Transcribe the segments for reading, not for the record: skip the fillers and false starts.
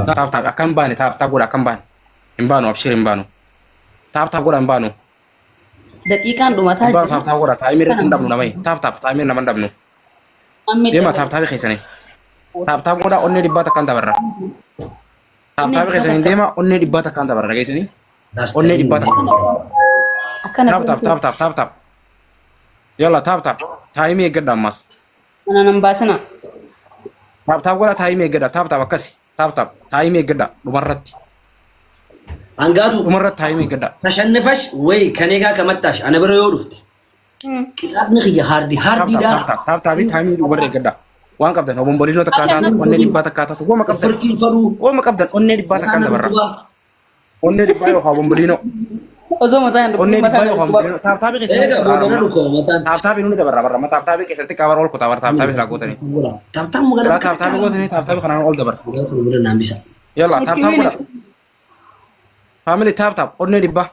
Taap taap akan baane taap godha akan baane. Hin baanu abshir hin baanu. Taap godha hin baanu. Daqiiqaan dhumataa Hin baanu jira. taap godha taa'imii irratti hin dhabnu namay. Taa'imii nama hin dhabnu. Deema taap keessanii. Taap godha onnee dhibbaata kan dabarra. Taap keessanii deema onnee dhibbaata kan dabarra keessanii. Onnee dhibbaata. Taap. Yalla taap. Taa'imii eeggadha ammas. Mana nan baasina. Taap godha taa'imii eeggadha. Taap akkasi. Taap taa'imii eeggadha dhumarratti. አንጋቱ dhumarratti eeggadha. ተሸንፈሽ ወይ ከኔ ጋር ከመጣሽ አነበረ ይወዱፍት ቅጣትንህ የሃርዲዳ taa'imii dhumarra eeggadha. Waan qabdan obombolino takkaataatu onnee dhibbaa takkaataatu wama qabdan. ፍርቲን ፈሉ Wama qabdan onnee dhibbaa takkaan dabarra. Onnee dhibbaa yookaan obombolino. Osoo mataa hin Onnee dhukkubin dhibbaa yookaan obombolino. Taap keessatti ኤጋ ሞደሉ ኮመታን taap nuni dabarra barra. Taap keessatti qabar ol kutaa barra taap laa gootanii. ታብታም ሙገለ Taap gootanii taap kanaan ol dabarra. ሙገለ ናምቢሳ Yalla taap godha. Family taap onnee dhibbaa.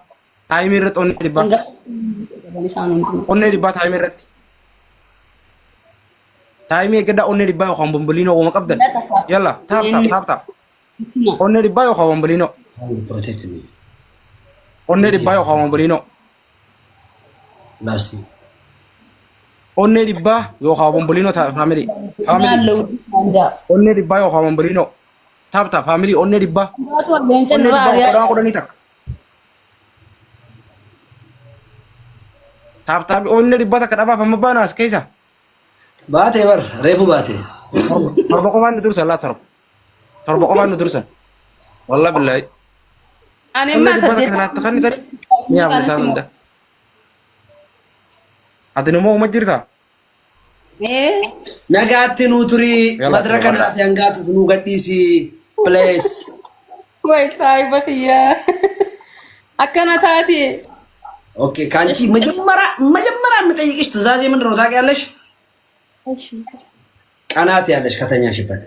Taa'imii irratti onnee dhibbaa. Onnee dhibbaa taa'imii irratti. Taa'imii eeggadha onnee dhibbaa yookaan obombolino wama qabdan. Yalla taap. Onnee dhibbaa yookaan obombolino. ፕሮቴክት ሚ Onnee dhibbaa yookaan obombolino. ላሲ Onnee dhibbaa yookaan obombolino family. Onnee dhibbaa yookaan obombolino. Taap family onnee dhibbaa. Onnee dhibbaa kudhanii takka. Taap onnee dhibbaa takka dhabaaf amma baanaas keessa. ባቴ በር ሬፉ ባቴ Torba qofaan nu dursan laa torba qofaan nu dursan. Wallah billahi. Ani Onnee ma dhibbaa takka saddeet. kanaatti kan ni tari. Ni haamne isaan hunda. Ati namoo uma jirtaa? ነጋቲ ኑቱሪ መድረከ ናት ያንጋቱ ፍኑ ገዲሲ ፕሌስ Way saahiba kiyyaa. Akkana taate. ኦኬ ካንቺ መጀመሪያ የምጠይቅሽ ትእዛዜ ምንድን ነው ታውቂያለሽ? ቀናት ያለሽ ከተኛሽበት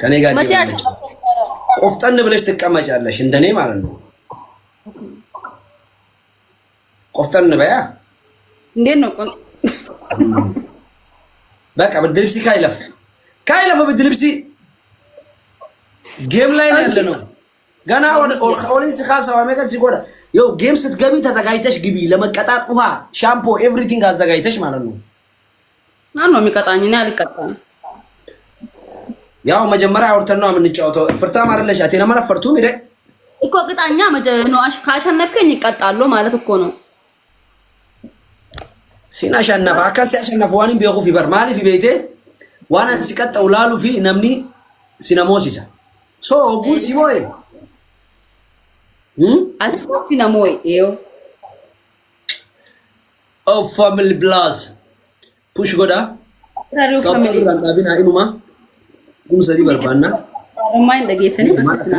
ከኔ ጋር መቼ ቆፍጠን ብለሽ ትቀመጫለሽ እንደኔ ማለት ነው። ቆፍጠን በያ እንዴት ነው ቆን በቃ በድልብሲ ካይለፍ በድልብሲ ጌም ላይ ነው ያለነው። ገና ኦሊንስ ካሳው አሜሪካ ሲጎዳ ዮ ጌም ስትገቢ ተዘጋጅተሽ ግቢ። ለመቀጣት ውሃ፣ ሻምፖ ኤቭሪቲንግ አዘጋጅተሽ ማለት ነው። ማን ነው የሚቀጣኝ? እኔ አልቀጣም። ያው መጀመሪያ አውርተን ነው የምንጫወተው። ፍርታም አይደለሽ አቴና ማለት ፈርቱም ይረ እኮ ቅጣኛ ነው ካሸነፍከኝ ይቀጣሉ ማለት እኮ ነው። ሲና ሸነፈ አካስ ያሸነፈ ዋንም ቢያውቁ ፊበር ማለት ፊ ቤቴ ዋና ሲቀጣው ላሉ ፊ ነምኒ ሲነሞሲሳ ሶ ኦጉ ሲሞይ አልፎ ሲነሞይ ኤዮ ኦ ፋሚሊ ብላዝ ፑሽ ጎዳ ራዲዮ ፋሚሊ ዳቢና ኢኑማ ጉምሰዲ በርባና ማይንድ ደጌሰኒ ማስና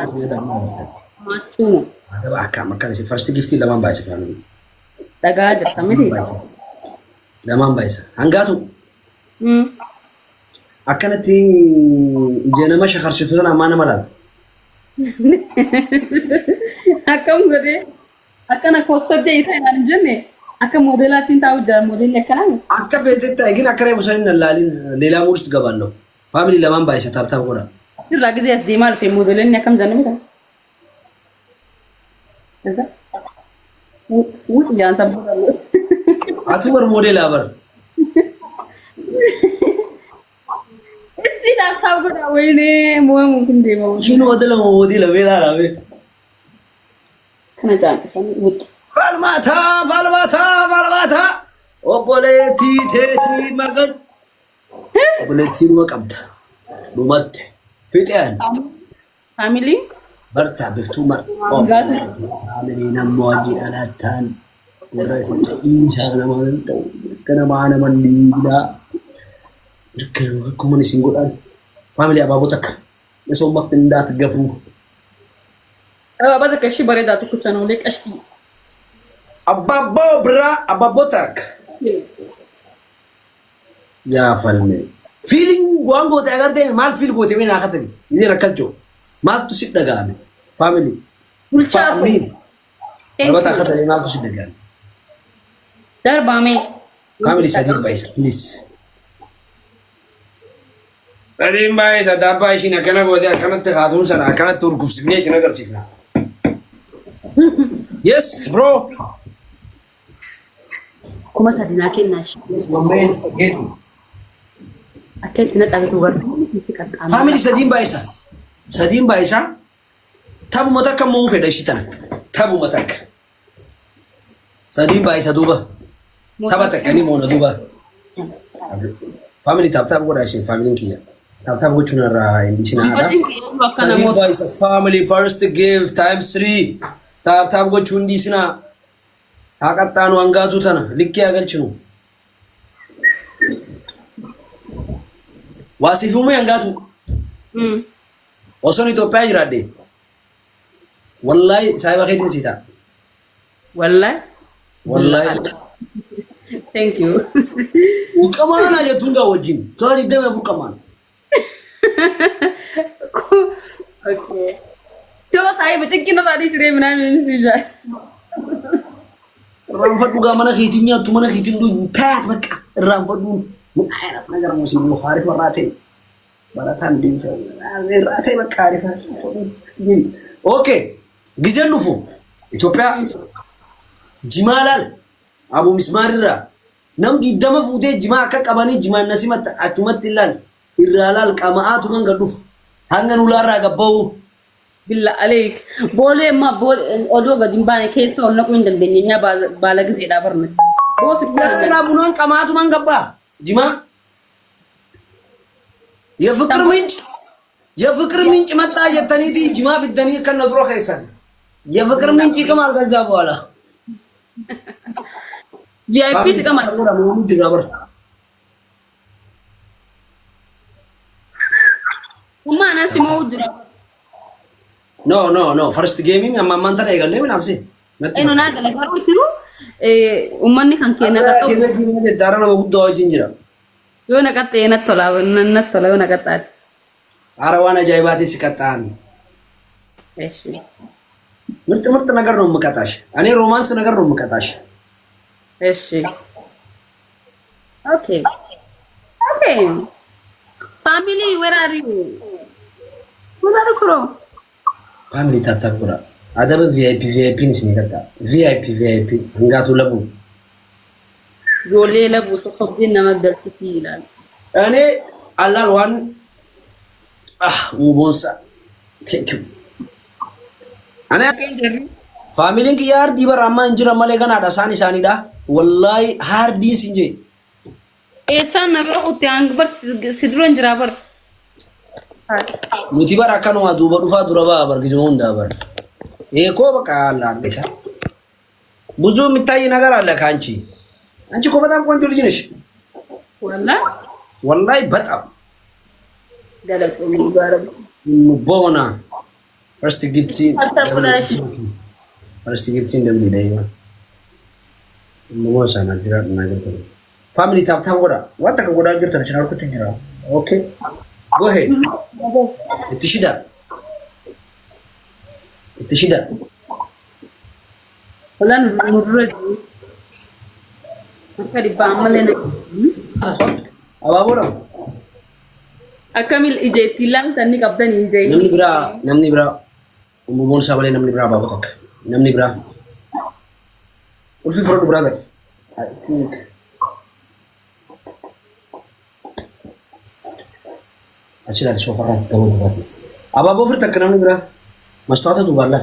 ማቹ ነው አገባ አካ መካለሽ ፈርስት ጊፍቲ ለማን ባይሰ ፋሚሊ ደጋ ደተመዲ ለማን ባይሰ አንጋቱ አከነቲ ጀነማ ሸኸርሽቱ ተና ማነ ማለት አከም ገደ አከና ኮስተደ ይታይናል ጀነ አከ ሞዴላቲን ታውዳ ሞዴል ለከና አከ ፈተታ ግን አከረ ወሰን ላሊን ሌላ ሙድ ውስጥ ገባለሁ ፋሚሊ ለማን ባይሰ ታብታብ ጎዳ ድራ ጊዜ ያስደማል ፈ ሞዴልን ያከም ዘነመታ እዛ ውጥ ያን ተብሎ አቱበር ሞዴል አበር እስቲ ታብታብ ጎዳ ወይኔ ሞሙ እንዴሞ ሺኖ ወደለ ቤላ ላቤ ከነጃን ውጥ ፋልማታ ኦቦሌቲ ቴቲ መገን ኦቦሌቲ ወቀምታ ዱመት ፍጤን ፋሚሊ በርታ በፍቱ ማር ፋሚሊ ነሞጂ አላታን ወራይ ኢንሻአላ ማለት ከነማነ መንዲላ ኮሙኒ ሲንጎዳል ፋሚሊ አባቦተክ ለሰው መፍት እንዳትገፉ አባቦተክ እሺ በረዳ ተኩቻ ነው ለቀሽቲ አባቦ ብራ አባቦተክ ያ ፈልሜ ፊሊንግ ዋንጎ ታጋርቴ ማል ፊል ጎቴ ምን አከተኝ ይሄ ረከጆ ማቱ ሲደጋሚ ፋሚሊ ፋሚሊ አባታ አከተኝ ማቱ ሲደጋሚ ደርባሜ ፋሚሊ ሰዲቅ ባይስ ፕሊዝ Sadin baay'isa dabbaa ishiin akkana boodee akkanatti haatuun sana akkanatti urgufsifnee isin agarsiifna. Yes, bro. Kuma sadinaa kennaash. Yes, mammeen geetu. Akkatti na dhaabatu garuu Family sadin baay'isa. Tabuma takka moo fedha ishii tana. Tabuma takka. Sadin baay'isa duuba. Taba takka ni moona duuba. Family tap godha isheen family kiyya. Tap gochuun irraa hindi sinaa. Sadin baay'isa family first give times 3. Tap gochuun hindi sinaa. Haqattaanu hangaatu tana likkee agalchinu. Waasifume hangaatu. Osoo Itoophiyaa jiraadde. Wallahi saahiba keetiin siita. Wallahi. Thank you. Kamana jettuun gaa wajjin. Soati deeme fur kamana. Okay. Coba saya betul tadi sudah menambil sih. Ramfat juga mana khitinya tu mana khitin lu tat baka ramfat lu mun ayat nagar musim lu harif marate baratan din fa rate baka harif okay gizen lufu Ethiopia jimalal abu mismarira nam diddama fuute jima akka qabani jima nasimat atumatti ilal irralal qamaatu man gaduf hangan ularra gabbau Billah alaik boleh ma boleh odo ga dimbane keso na ko indal denya balag zeda barna bo su na bunon qamaatu man gabba jima ya fikr minch mata yatani jima fi dani kan nadro khaysan ya fikr minch kamal gaza wala VIP sih kamal mu juga bar Uma nasi mau dira No. First game mi amma manta ne galle min amsi. Eno na gala garu tiru ummanni kan kena ka to. Kene darana ma guddo jinjira. Yo na katte na tola yo na katta. Arawana jaibati sikatan. Eshi. ምርጥ ነገር ነው የምቀጣሽ እኔ ሮማንስ ነገር ነው የምቀጣሽ እሺ Okay. Family, where are you? Where are you from? Family tap kura. Ada VIP ni sini kata. VIP. Enggak tu labu. Jole labu sosok nama galciti ilan. Ane Allah wan ngubonsa. Thank you. Ane family ki yar di bar amma injira male kan ada sani dah. Wallahi hardi sinje. Esa nabar utang bar sidron jerabar. Nuti bar akan wadu barufa duraba bar gizmonda bar. Eko baka Allah besha. Buzu mitai nagar Allah kanchi. Anchi ko badam kon jori jinesh. Wallahi batam. Galak umi barab. Bona. First gifting dem bidai. Mo sana jira nagar to. Family tap goda. What ka goda jirta chinar ko tinjira. Okay. Go ahead. Itishida. Olan murred. Akari bamale na. Ababora. Akamil ije tilang tani kapdan ije. Namni bra. Umubon sabale namni bra babatak. Namni bra. Ulfi front brother. I think. Actually, so far kamu buat. Ababo फिर तक namni bra. Mastata tu bala.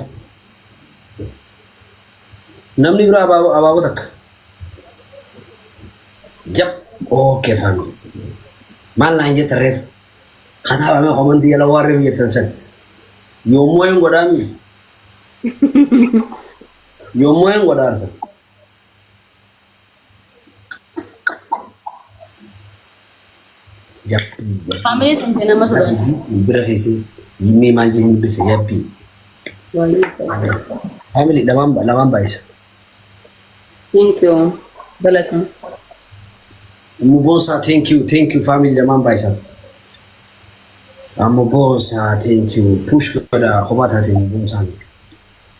Namni bra ababo tak. Jap. Okay family. Mal lanjut terus. Kata kami komen dia lawar dia tensen. Yomo yang godami. Jap. Family tentu nama sudah. Berhasil. Ini manjing bisa happy. Family lawan baik. Thank you. Balasan. Mubosa thank you family lawan baik. Mubosa thank you push kepada khobat hati mubosa.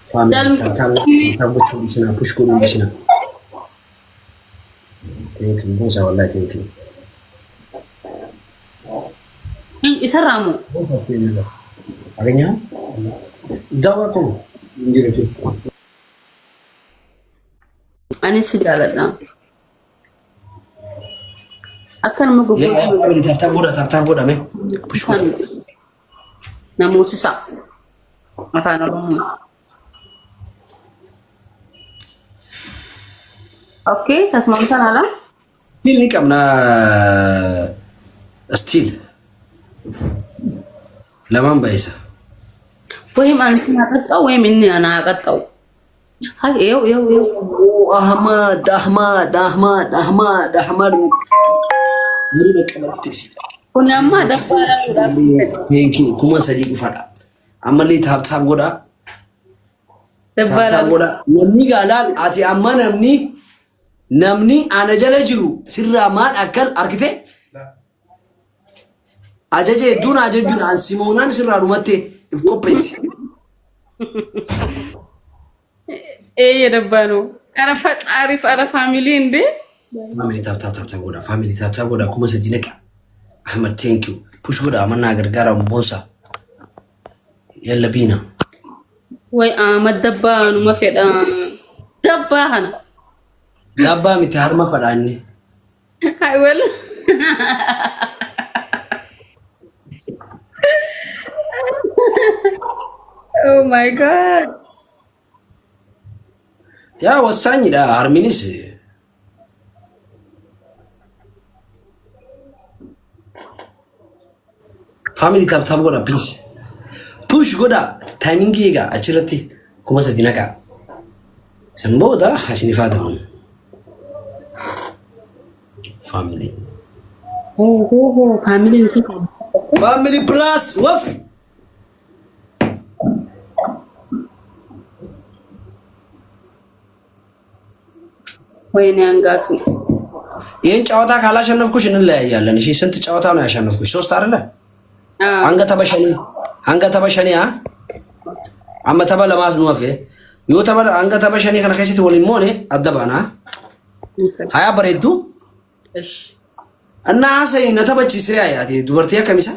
Family tang bucu di sana push ko di sana. Thank you mubosa wallahi thank you. ይሰራሙ አገኘ ዳዋቆ እንጀረቱ አኔስ ጃለና አከን መጎጎ ታብታ ቦዳ ሜ ፑሽ ናሞትሳ አፋን ኦሮሞ ኦኬ ተስማምተን አላ ስቲል ንቀምና ስቲል ለማን ባይሳ ወይም አንተ አቀጣው ወይም እኔ አና አቀጣው አይ ይው አህመድ ምን ለቀመጥስ ኩናማ ደፋራ ቴንኪ ኩማ ሰዲቅ ፈዳ አመሌ ታብታብ ጎዳ ደፋራ ጎዳ የሚጋላል አቲ አማነምኒ namni ana jala jiru sirra maal akkan arkite ajaje duna ajajun an simonan sirra dumatte if kopesi yedabano ara fatari ara family inde family tap goda family tap goda kuma sajineka ahmad thank you push goda manna gargara bonsa yalla bina way ahmad dabbanu mafeda dabbahana dabba miti harma fadanne I will oh my god ya ወሳኝ ዳ አርሚኒስ ፋሚሊ ታብ ጎዳ ፕሊዝ ፑሽ ጎዳ ታይሚንግ ይጋ አችረቲ kuma sadinaka shamboda hashini fada family family plus waf ወይኔ አንጋቱ ይሄን ጨዋታ ካላሸነፍኩሽ እንለያያለን። እሺ ስንት ጨዋታ ነው ያሸነፍኩሽ? 3 አይደለ? አንገተ በሸኒ አመተ በለማስ ነው አፈ ዮተ በለ አንገተ በሸኒ ከነ ከሲት ወሊሞኔ አደባና ሀያ በሬቱ እሺ እና አሰይ ነተበች ስሪያ ያቲ ዱበርቲያ ከሚሳ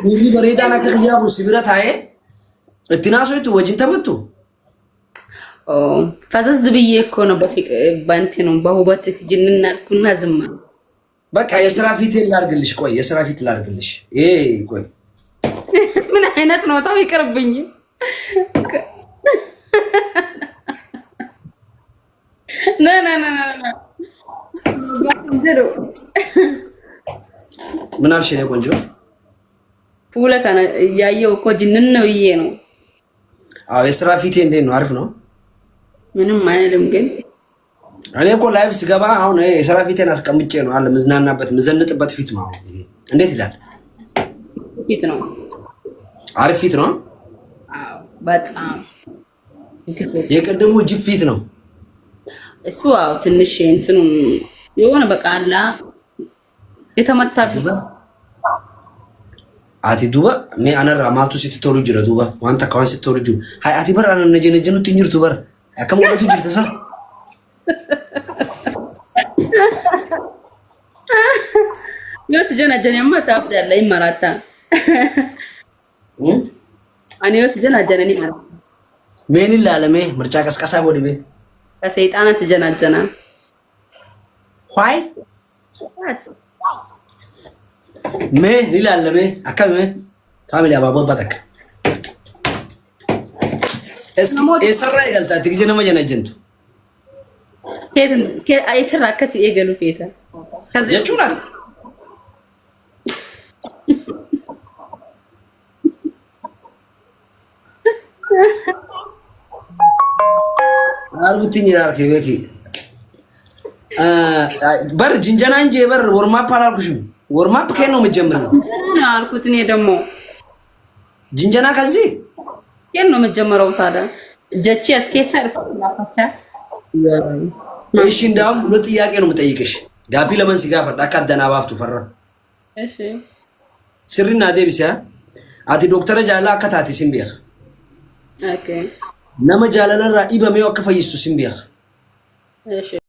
ይሪ በሬዳና ከያቡ ሲብረታዬ እትናሶይቱ ወጅን ተበቱ ፈዘዝ ብዬ እኮ ነው በፊት ነው በሁበት ጅንናልኩና ዝም በቃ የሥራ ፊት ላርግልሽ። ቆይ የሥራ ፊት ላርግልሽ። ቆይ ምን አይነት ነው? ታው ይቀርብኝ ና ምን አልሽ? ነው ቆንጆ ፉለ ካና ያየው እኮ ጅንን ነው ይሄ ነው። አዎ የሥራ ፊቴ እንዴት ነው? አሪፍ ነው። ምንም አይደለም። ግን እኔ እኮ ላይቭ ስገባ አሁን የሥራ ፊቴን አስቀምጬ ነው አለ መዝናናበት መዘንጥበት ፊት ነው። እንዴት ይላል? ፊት ነው። አሪፍ ፊት ነው። አዎ በጣም የቀደሙ ጅፍ ፊት ነው እሱ። አዎ ትንሽ እንትኑ የሆነ በቃ አላ የተመታቱ አቲ ዱባ ሜ አነራ ማልቱ ሲትቶሩ ጅረ ዱባ ዋንታ ካን ሲትቶሩ ጅ ሃይ አቲ በር አነ ነጀነጀኑ ትኝርቱ በር አከም ወለቱ ጅር ተሳ ይወት ጀነጀነማ ሳፍደ ያለ ይማራታ አኔ ይወት ጀነጀነኒ ማለት ሜን ላለሜ ምርጫ ቀስቀሳ ወዲቤ ከሰይጣና ሲጀናጀና ዋይ ሜ ሊላለሜ አከም ፋሚሊ አባቦት ባተክ የሰራ ይገልጣ ትግጀ ነው መጀነጀንቱ የሰራ ከሲ የገሉ ፌታ የቹና አርጉትኝ ይራርክ ይበኪ በር ጅንጀና እንጂ በር ወርማፕ አላልኩሽም። ወርማፕ ከየት ነው የምትጀምረው? አልኩት እኔ ደግሞ ጅንጀና ከዚህ የት ነው የምትጀምረው? ታዲያ ጀቺ እስከ ላፈቻ እሺ። እንዳውም ሁለት ጥያቄ ነው የምጠይቅሽ። ጋፊ ለምን ሲጋፈር ዳካደና ባፍቱ ፈራ እሺ ስሪና ደብሲያ አቲ ዶክተር ጃላ አከታቲ ሲምቢያ ኦኬ ነመ ጃላላ ኢበሜው ከፈይስቱ ሲምቢያ እሺ